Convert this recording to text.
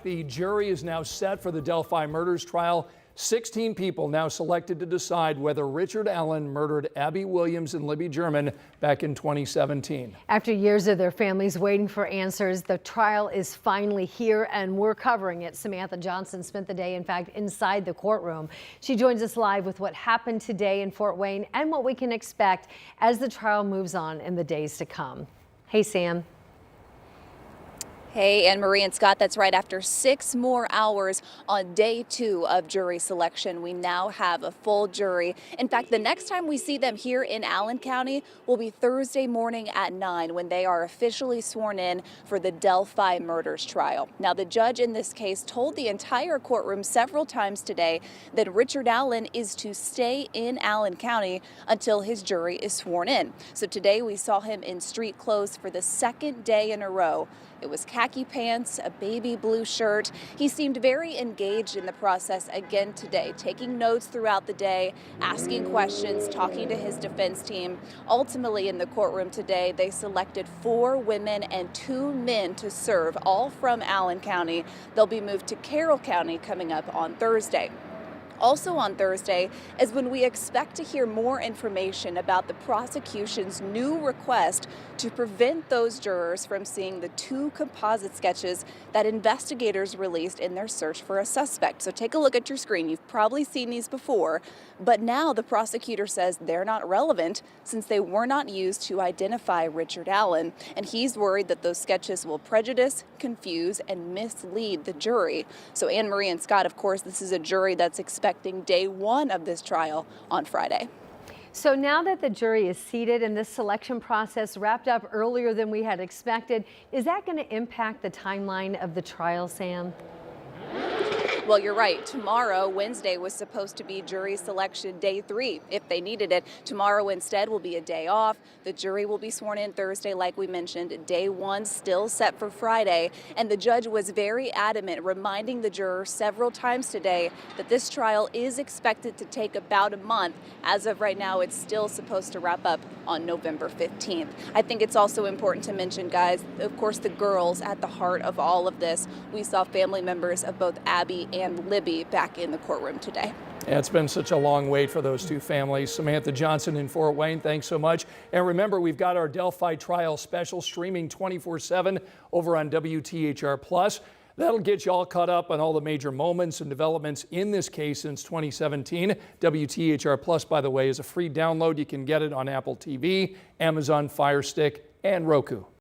The jury is now set for the Delphi murders trial. 16 people now selected to decide whether Richard Allen murdered Abby Williams and Libby German back in 2017. After years of their families waiting for answers, the trial is finally here and we're covering it. Samantha Johnson spent the day, in fact, inside the courtroom. She joins us live with what happened today in Fort Wayne and what we can expect as the trial moves on in the days to come. Hey, Sam. Hey, Anne Marie and Scott, that's right. After 6 more hours on day 2 of jury selection, we now have a full jury. In fact, the next time we see them here in Allen County will be Thursday morning at 9 when they are officially sworn in for the Delphi murders trial. Now, the judge in this case told the entire courtroom several times today that Richard Allen is to stay in Allen County until his jury is sworn in. So today we saw him in street clothes for the 2nd day in a row. It was khaki pants, a baby blue shirt. He seemed very engaged in the process again today, taking notes throughout the day, asking questions, talking to his defense team. Ultimately, in the courtroom today, they selected 4 women and 2 men to serve, all from Allen County. They'll be moved to Carroll County coming up on Thursday. Also on Thursday is when we expect to hear more information about the prosecution's new request to prevent those jurors from seeing the 2 composite sketches that investigators released in their search for a suspect. So take a look at your screen. You've probably seen these before, but now the prosecutor says they're not relevant since they were not used to identify Richard Allen. And he's worried that those sketches will prejudice, confuse, and mislead the jury. So Anne Marie and Scott, of course, this is a jury that's expecting day 1 of this trial on Friday. So now that the jury is seated and this selection process wrapped up earlier than we had expected, is that going to impact the timeline of the trial, Sam? Well, you're right. Tomorrow, Wednesday, was supposed to be jury selection day 3 if they needed it. Tomorrow instead will be a day off. The jury will be sworn in Thursday, like we mentioned. Day 1 still set for Friday. And the judge was very adamant, reminding the jurors several times today that this trial is expected to take about a month. As of right now, it's still supposed to wrap up on November 15th. I think it's also important to mention, guys, of course, the girls at the heart of all of this. We saw family members of both Abby and Libby back in the courtroom today. Yeah, it's been such a long wait for those 2 families. Samantha Johnson in Fort Wayne, thanks so much. And remember, we've got our Delphi trial special streaming 24/7 over on WTHR+. That'll get you all caught up on all the major moments and developments in this case since 2017. WTHR+, by the way, is a free download. You can get it on Apple TV, Amazon Fire Stick, and Roku.